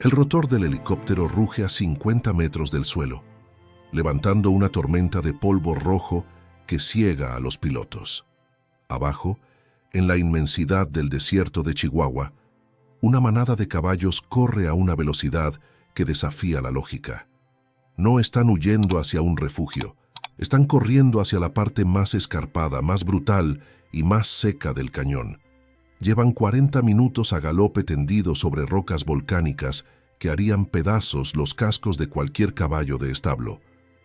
El rotor del helicóptero ruge a 50 metros del suelo, levantando una tormenta de polvo rojo que ciega a los pilotos. Abajo, en la inmensidad del desierto de Chihuahua, una manada de caballos corre a una velocidad que desafía la lógica. No están huyendo hacia un refugio, están corriendo hacia la parte más escarpada, más brutal y más seca del cañón. Llevan 40 minutos a galope tendido sobre rocas volcánicas que harían pedazos los cascos de cualquier caballo de establo.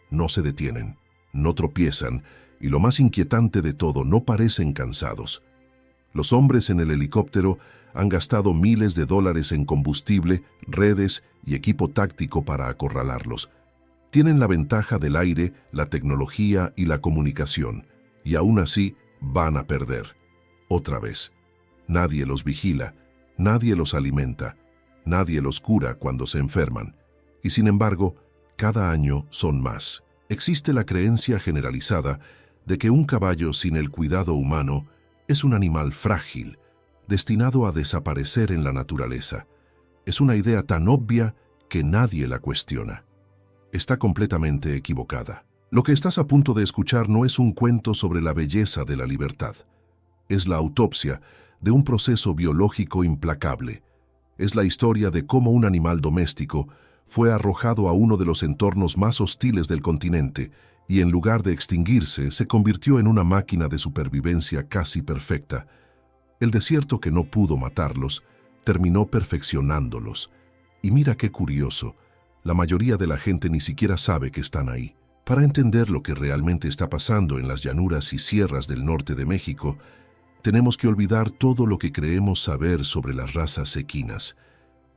No se detienen, no tropiezan y lo más inquietante de todo, no parecen cansados. Los hombres en el helicóptero han gastado miles de dólares en combustible, redes y equipo táctico para acorralarlos. Tienen la ventaja del aire, la tecnología y la comunicación, y aún así van a perder. Otra vez. Nadie los vigila, nadie los alimenta, nadie los cura cuando se enferman, y sin embargo, cada año son más. Existe la creencia generalizada de que un caballo sin el cuidado humano es un animal frágil, destinado a desaparecer en la naturaleza. Es una idea tan obvia que nadie la cuestiona. Está completamente equivocada. Lo que estás a punto de escuchar no es un cuento sobre la belleza de la libertad. Es la autopsia de un proceso biológico implacable. Es la historia de cómo un animal doméstico fue arrojado a uno de los entornos más hostiles del continente y en lugar de extinguirse, se convirtió en una máquina de supervivencia casi perfecta. El desierto que no pudo matarlos, terminó perfeccionándolos. Y mira qué curioso, la mayoría de la gente ni siquiera sabe que están ahí. Para entender lo que realmente está pasando en las llanuras y sierras del norte de México, tenemos que olvidar todo lo que creemos saber sobre las razas equinas.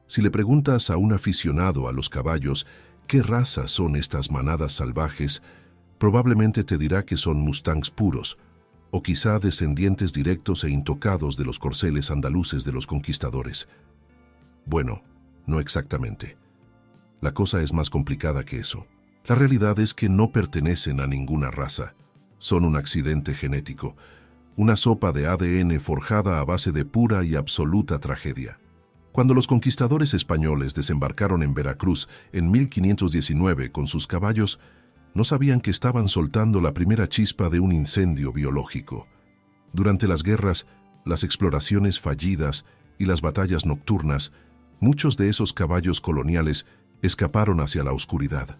Si le preguntas a un aficionado a los caballos qué razas son estas manadas salvajes, probablemente te dirá que son mustangs puros, o quizá descendientes directos e intocados de los corceles andaluces de los conquistadores. Bueno, no exactamente. La cosa es más complicada que eso. La realidad es que no pertenecen a ninguna raza. Son un accidente genético, una sopa de ADN forjada a base de pura y absoluta tragedia. Cuando los conquistadores españoles desembarcaron en Veracruz en 1519 con sus caballos, no sabían que estaban soltando la primera chispa de un incendio biológico. Durante las guerras, las exploraciones fallidas y las batallas nocturnas, muchos de esos caballos coloniales escaparon hacia la oscuridad.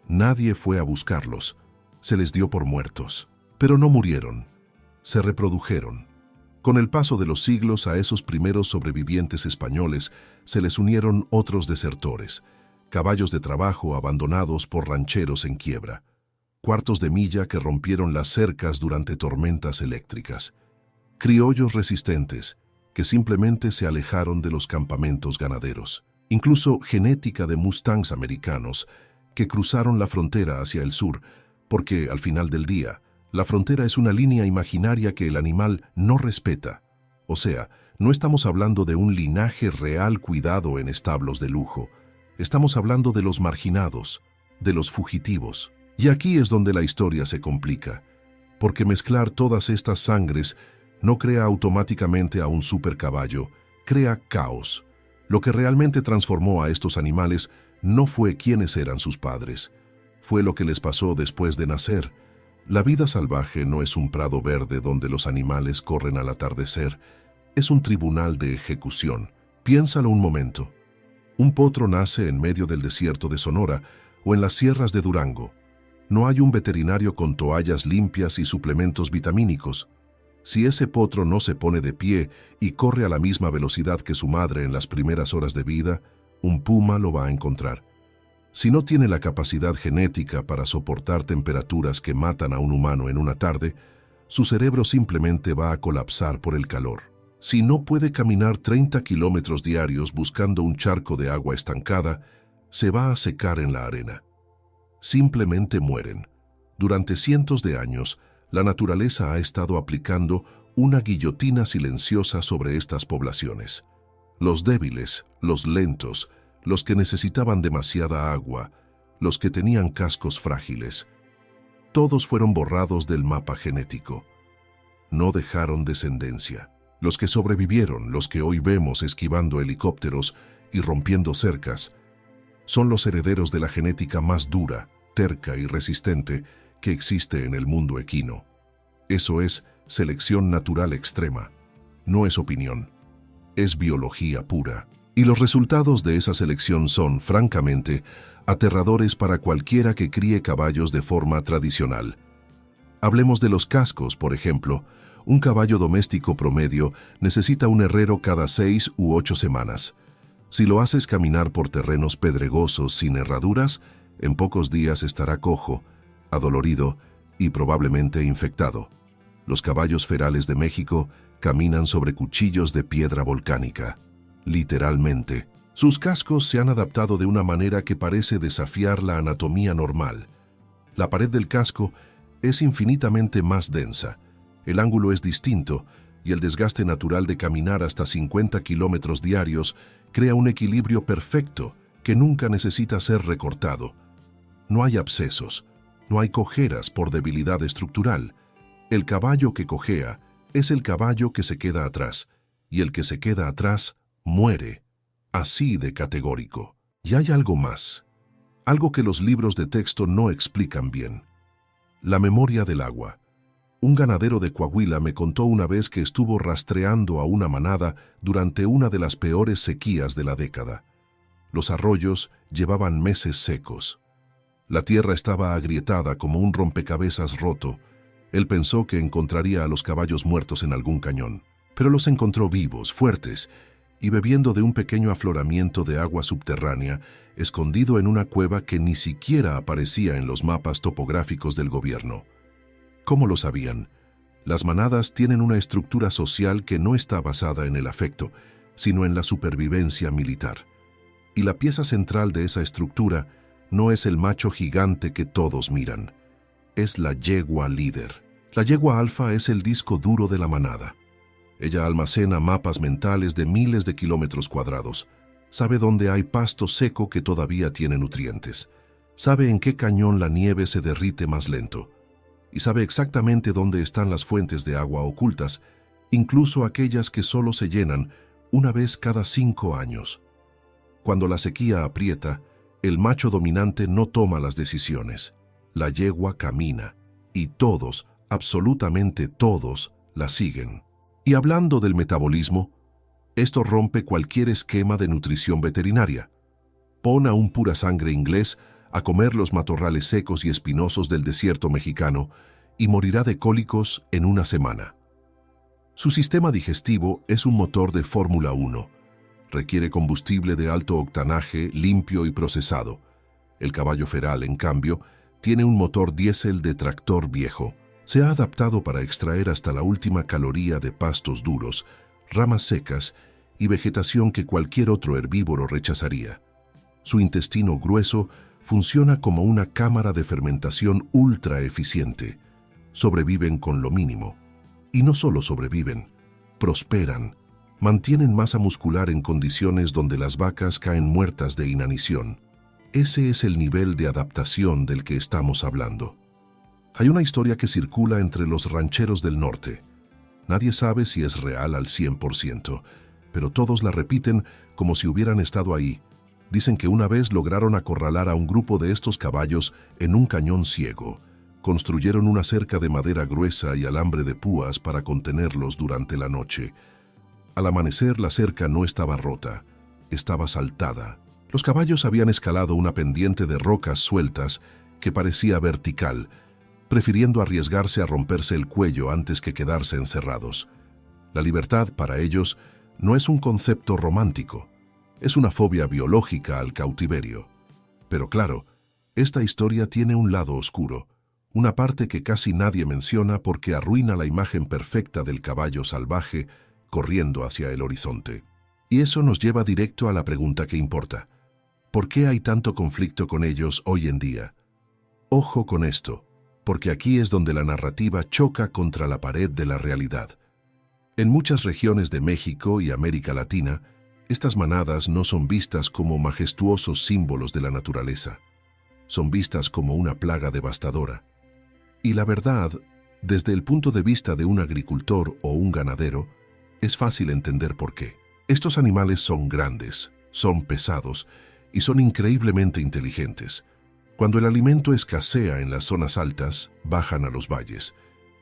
Nadie fue a buscarlos, se les dio por muertos. Pero no murieron, se reprodujeron. Con el paso de los siglos a esos primeros sobrevivientes españoles se les unieron otros desertores, caballos de trabajo abandonados por rancheros en quiebra, cuartos de milla que rompieron las cercas durante tormentas eléctricas, criollos resistentes que simplemente se alejaron de los campamentos ganaderos, incluso genética de mustangs americanos que cruzaron la frontera hacia el sur, porque al final del día, la frontera es una línea imaginaria que el animal no respeta. O sea, no estamos hablando de un linaje real cuidado en establos de lujo. Estamos hablando de los marginados, de los fugitivos. Y aquí es donde la historia se complica, porque mezclar todas estas sangres no crea automáticamente a un supercaballo, crea caos. Lo que realmente transformó a estos animales no fue quiénes eran sus padres, fue lo que les pasó después de nacer. La vida salvaje no es un prado verde donde los animales corren al atardecer, es un tribunal de ejecución. Piénsalo un momento. Un potro nace en medio del desierto de Sonora o en las sierras de Durango. No hay un veterinario con toallas limpias y suplementos vitamínicos. Si ese potro no se pone de pie y corre a la misma velocidad que su madre en las primeras horas de vida, un puma lo va a encontrar. Si no tiene la capacidad genética para soportar temperaturas que matan a un humano en una tarde, su cerebro simplemente va a colapsar por el calor. Si no puede caminar 30 kilómetros diarios buscando un charco de agua estancada, se va a secar en la arena. Simplemente mueren. Durante cientos de años, la naturaleza ha estado aplicando una guillotina silenciosa sobre estas poblaciones. Los débiles, los lentos, los que necesitaban demasiada agua, los que tenían cascos frágiles, todos fueron borrados del mapa genético. No dejaron descendencia. Los que sobrevivieron, los que hoy vemos esquivando helicópteros, y rompiendo cercas, son los herederos de la genética más dura, terca y resistente que existe en el mundo equino. Eso es selección natural extrema. No es opinión, es biología pura. Y los resultados de esa selección son, francamente, aterradores para cualquiera que críe caballos de forma tradicional. Hablemos de los cascos, por ejemplo. Un caballo doméstico promedio necesita un herrero cada 6 u 8 semanas. Si lo haces caminar por terrenos pedregosos sin herraduras, en pocos días estará cojo, adolorido y probablemente infectado. Los caballos ferales de México caminan sobre cuchillos de piedra volcánica. Literalmente. Sus cascos se han adaptado de una manera que parece desafiar la anatomía normal. La pared del casco es infinitamente más densa, el ángulo es distinto y el desgaste natural de caminar hasta 50 kilómetros diarios crea un equilibrio perfecto que nunca necesita ser recortado. No hay abscesos, no hay cojeras por debilidad estructural. El caballo que cojea es el caballo que se queda atrás, y el que se queda atrás muere, así de categórico. Y hay algo más, algo que los libros de texto no explican bien. La memoria del agua. Un ganadero de Coahuila me contó una vez que estuvo rastreando a una manada durante una de las peores sequías de la década. Los arroyos llevaban meses secos. La tierra estaba agrietada como un rompecabezas roto. Él pensó que encontraría a los caballos muertos en algún cañón, pero los encontró vivos, fuertes, y bebiendo de un pequeño afloramiento de agua subterránea, escondido en una cueva que ni siquiera aparecía en los mapas topográficos del gobierno. ¿Cómo lo sabían? Las manadas tienen una estructura social que no está basada en el afecto, sino en la supervivencia militar. Y la pieza central de esa estructura no es el macho gigante que todos miran, es la yegua líder. La yegua alfa es el disco duro de la manada. Ella almacena mapas mentales de miles de kilómetros cuadrados. Sabe dónde hay pasto seco que todavía tiene nutrientes. Sabe en qué cañón la nieve se derrite más lento. Y sabe exactamente dónde están las fuentes de agua ocultas, incluso aquellas que solo se llenan una vez cada 5 años. Cuando la sequía aprieta, el macho dominante no toma las decisiones. La yegua camina, y todos, absolutamente todos, la siguen. Y hablando del metabolismo, esto rompe cualquier esquema de nutrición veterinaria. Pon a un pura sangre inglés a comer los matorrales secos y espinosos del desierto mexicano y morirá de cólicos en una semana. Su sistema digestivo es un motor de Fórmula 1. Requiere combustible de alto octanaje, limpio y procesado. El caballo feral, en cambio, tiene un motor diésel de tractor viejo. Se ha adaptado para extraer hasta la última caloría de pastos duros, ramas secas y vegetación que cualquier otro herbívoro rechazaría. Su intestino grueso funciona como una cámara de fermentación ultra eficiente. Sobreviven con lo mínimo. Y no solo sobreviven, prosperan. Mantienen masa muscular en condiciones donde las vacas caen muertas de inanición. Ese es el nivel de adaptación del que estamos hablando. Hay una historia que circula entre los rancheros del norte. Nadie sabe si es real al 100%, pero todos la repiten como si hubieran estado ahí. Dicen que una vez lograron acorralar a un grupo de estos caballos en un cañón ciego. Construyeron una cerca de madera gruesa y alambre de púas para contenerlos durante la noche. Al amanecer, la cerca no estaba rota, estaba saltada. Los caballos habían escalado una pendiente de rocas sueltas que parecía vertical, prefiriendo arriesgarse a romperse el cuello antes que quedarse encerrados. La libertad, para ellos, no es un concepto romántico, es una fobia biológica al cautiverio. Pero claro, esta historia tiene un lado oscuro, una parte que casi nadie menciona porque arruina la imagen perfecta del caballo salvaje corriendo hacia el horizonte. Y eso nos lleva directo a la pregunta que importa. ¿Por qué hay tanto conflicto con ellos hoy en día? Ojo con esto, porque aquí es donde la narrativa choca contra la pared de la realidad. En muchas regiones de México y América Latina, estas manadas no son vistas como majestuosos símbolos de la naturaleza. Son vistas como una plaga devastadora. Y la verdad, desde el punto de vista de un agricultor o un ganadero, es fácil entender por qué. Estos animales son grandes, son pesados y son increíblemente inteligentes. Cuando el alimento escasea en las zonas altas, bajan a los valles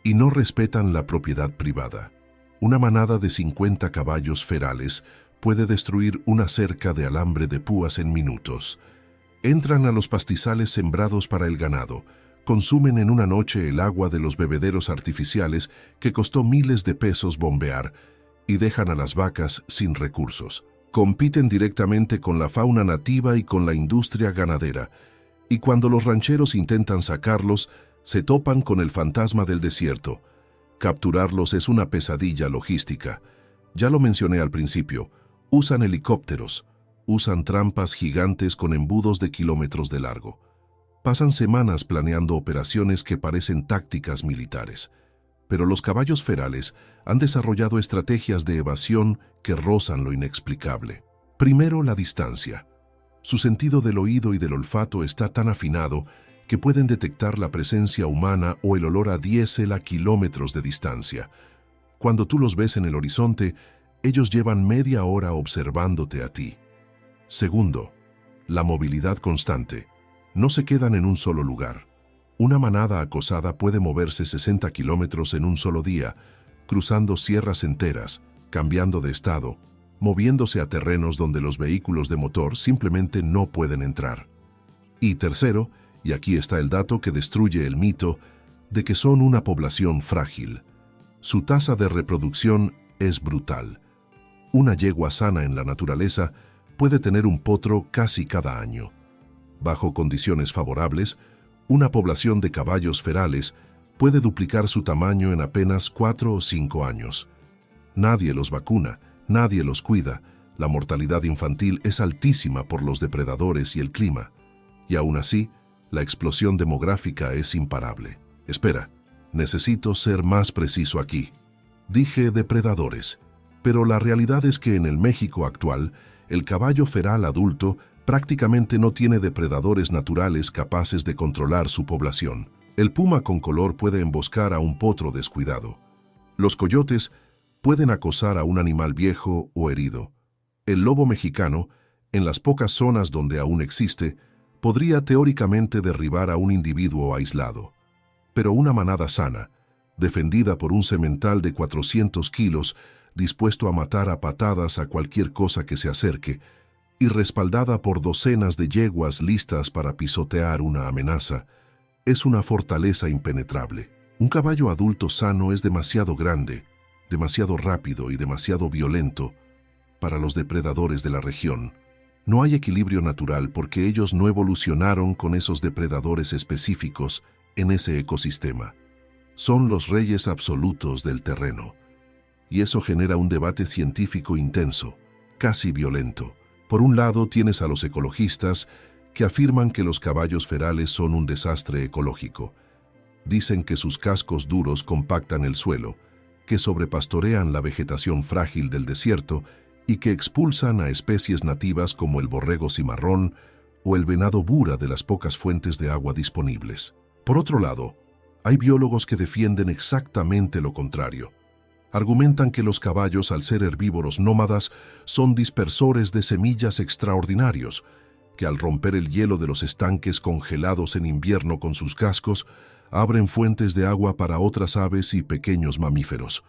y no respetan la propiedad privada. Una manada de 50 caballos ferales puede destruir una cerca de alambre de púas en minutos. Entran a los pastizales sembrados para el ganado, consumen en una noche el agua de los bebederos artificiales que costó miles de pesos bombear y dejan a las vacas sin recursos. Compiten directamente con la fauna nativa y con la industria ganadera, y cuando los rancheros intentan sacarlos, se topan con el fantasma del desierto. Capturarlos es una pesadilla logística. Ya lo mencioné al principio, usan helicópteros, usan trampas gigantes con embudos de kilómetros de largo. Pasan semanas planeando operaciones que parecen tácticas militares. Pero los caballos ferales han desarrollado estrategias de evasión que rozan lo inexplicable. Primero, la distancia. Su sentido del oído y del olfato está tan afinado que pueden detectar la presencia humana o el olor a diésel a kilómetros de distancia. Cuando tú los ves en el horizonte, ellos llevan media hora observándote a ti. Segundo, la movilidad constante. No se quedan en un solo lugar. Una manada acosada puede moverse 60 kilómetros en un solo día, cruzando sierras enteras, cambiando de estado, moviéndose a terrenos donde los vehículos de motor simplemente no pueden entrar. Y tercero, y aquí está el dato que destruye el mito, de que son una población frágil. Su tasa de reproducción es brutal. Una yegua sana en la naturaleza puede tener un potro casi cada año. Bajo condiciones favorables, una población de caballos ferales puede duplicar su tamaño en apenas 4 o 5 años. Nadie los vacuna, nadie los cuida, la mortalidad infantil es altísima por los depredadores y el clima. Y aún así, la explosión demográfica es imparable. Espera, necesito ser más preciso aquí. Dije depredadores, pero la realidad es que en el México actual, el caballo feral adulto prácticamente no tiene depredadores naturales capaces de controlar su población. El puma con color puede emboscar a un potro descuidado. Los coyotes pueden acosar a un animal viejo o herido. El lobo mexicano, en las pocas zonas donde aún existe, podría teóricamente derribar a un individuo aislado. Pero una manada sana, defendida por un semental de 400 kilos, dispuesto a matar a patadas a cualquier cosa que se acerque, y respaldada por docenas de yeguas listas para pisotear una amenaza, es una fortaleza impenetrable. Un caballo adulto sano es demasiado grande, demasiado rápido y demasiado violento para los depredadores de la región. No hay equilibrio natural porque ellos no evolucionaron con esos depredadores específicos en ese ecosistema. Son los reyes absolutos del terreno. Y eso genera un debate científico intenso, casi violento. Por un lado tienes a los ecologistas que afirman que los caballos ferales son un desastre ecológico. Dicen que sus cascos duros compactan el suelo, que sobrepastorean la vegetación frágil del desierto y que expulsan a especies nativas como el borrego cimarrón o el venado bura de las pocas fuentes de agua disponibles. Por otro lado, hay biólogos que defienden exactamente lo contrario. Argumentan que los caballos, al ser herbívoros nómadas, son dispersores de semillas extraordinarios, que al romper el hielo de los estanques congelados en invierno con sus cascos, abren fuentes de agua para otras aves y pequeños mamíferos,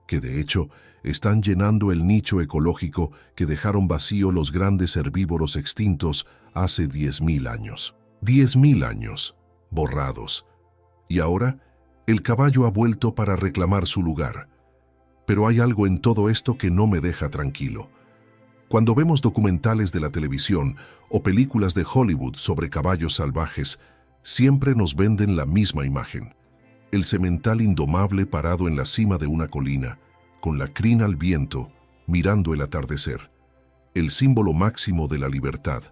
que de hecho están llenando el nicho ecológico que dejaron vacío los grandes herbívoros extintos hace 10.000 años. 10.000 años, borrados. Y ahora, el caballo ha vuelto para reclamar su lugar. Pero hay algo en todo esto que no me deja tranquilo. Cuando vemos documentales de la televisión o películas de Hollywood sobre caballos salvajes, siempre nos venden la misma imagen. El semental indomable parado en la cima de una colina, con la crin al viento, mirando el atardecer. El símbolo máximo de la libertad.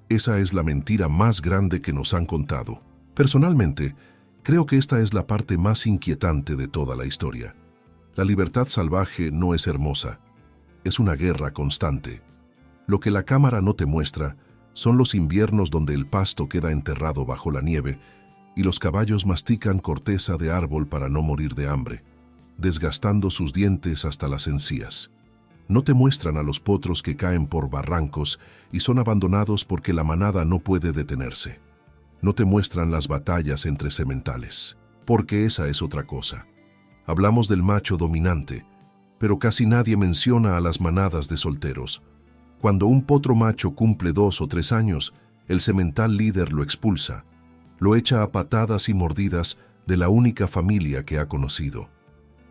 Esa es la mentira más grande que nos han contado. Personalmente, creo que esta es la parte más inquietante de toda la historia. La libertad salvaje no es hermosa, es una guerra constante. Lo que la cámara no te muestra son los inviernos donde el pasto queda enterrado bajo la nieve y los caballos mastican corteza de árbol para no morir de hambre, desgastando sus dientes hasta las encías. No te muestran a los potros que caen por barrancos y son abandonados porque la manada no puede detenerse. No te muestran las batallas entre sementales, porque esa es otra cosa. Hablamos del macho dominante, pero casi nadie menciona a las manadas de solteros. Cuando un potro macho cumple 2 o 3 años, el semental líder lo expulsa, lo echa a patadas y mordidas de la única familia que ha conocido.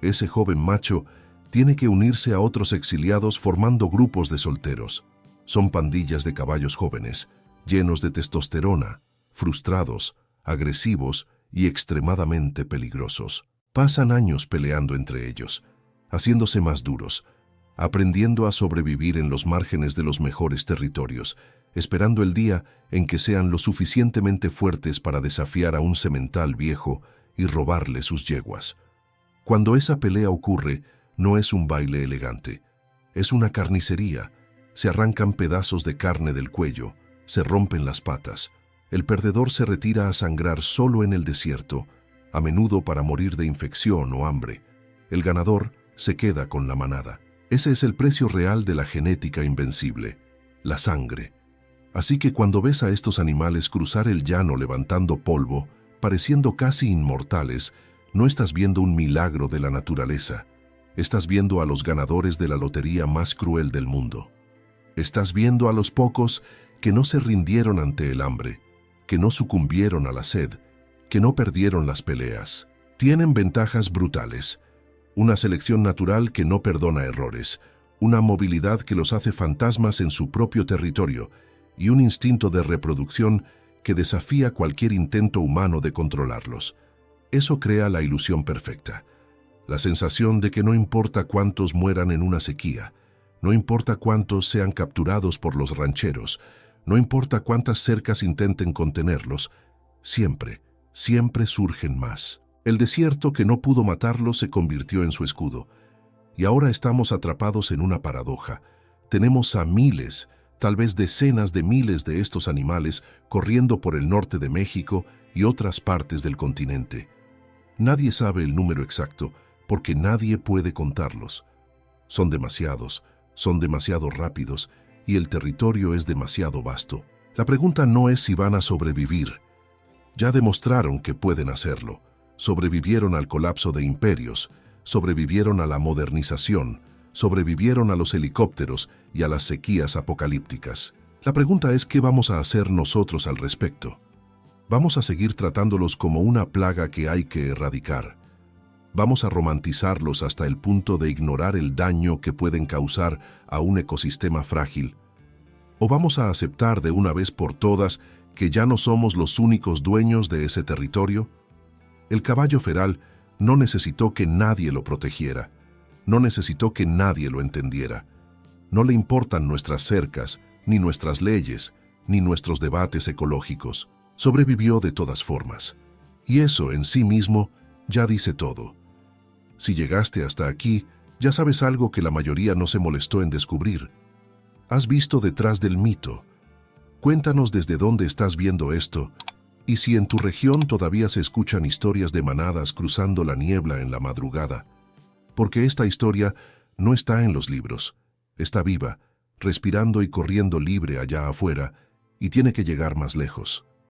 Ese joven macho tiene que unirse a otros exiliados formando grupos de solteros. Son pandillas de caballos jóvenes, llenos de testosterona, frustrados, agresivos y extremadamente peligrosos. Pasan años peleando entre ellos, haciéndose más duros, aprendiendo a sobrevivir en los márgenes de los mejores territorios, esperando el día en que sean lo suficientemente fuertes para desafiar a un semental viejo y robarle sus yeguas. Cuando esa pelea ocurre, no es un baile elegante, es una carnicería. Se arrancan pedazos de carne del cuello, se rompen las patas. El perdedor se retira a sangrar solo en el desierto, a menudo para morir de infección o hambre. El ganador se queda con la manada. Ese es el precio real de la genética invencible, la sangre. Así que cuando ves a estos animales cruzar el llano levantando polvo, pareciendo casi inmortales, no estás viendo un milagro de la naturaleza. Estás viendo a los ganadores de la lotería más cruel del mundo. Estás viendo a los pocos que no se rindieron ante el hambre, que no sucumbieron a la sed, que no perdieron las peleas. Tienen ventajas brutales, una selección natural que no perdona errores, una movilidad que los hace fantasmas en su propio territorio y un instinto de reproducción que desafía cualquier intento humano de controlarlos. Eso crea la ilusión perfecta, la sensación de que no importa cuántos mueran en una sequía, no importa cuántos sean capturados por los rancheros, no importa cuántas cercas intenten contenerlos, siempre surgen más. El desierto que no pudo matarlos se convirtió en su escudo. Y ahora estamos atrapados en una paradoja. Tenemos a miles, tal vez decenas de miles de estos animales corriendo por el norte de México y otras partes del continente. Nadie sabe el número exacto porque nadie puede contarlos. Son demasiado rápidos y el territorio es demasiado vasto. La pregunta no es si van a sobrevivir. Ya demostraron que pueden hacerlo. Sobrevivieron al colapso de imperios, sobrevivieron a la modernización, sobrevivieron a los helicópteros y a las sequías apocalípticas. La pregunta es ¿qué vamos a hacer nosotros al respecto? ¿Vamos a seguir tratándolos como una plaga que hay que erradicar? ¿Vamos a romantizarlos hasta el punto de ignorar el daño que pueden causar a un ecosistema frágil? ¿O vamos a aceptar de una vez por todas que ya no somos los únicos dueños de ese territorio? El caballo feral no necesitó que nadie lo protegiera, no necesitó que nadie lo entendiera. No le importan nuestras cercas, ni nuestras leyes, ni nuestros debates ecológicos. Sobrevivió de todas formas. Y eso en sí mismo ya dice todo. Si llegaste hasta aquí, ya sabes algo que la mayoría no se molestó en descubrir. Has visto detrás del mito. Cuéntanos desde dónde estás viendo esto, y si en tu región todavía se escuchan historias de manadas cruzando la niebla en la madrugada. Porque esta historia no está en los libros, está viva, respirando y corriendo libre allá afuera, y tiene que llegar más lejos.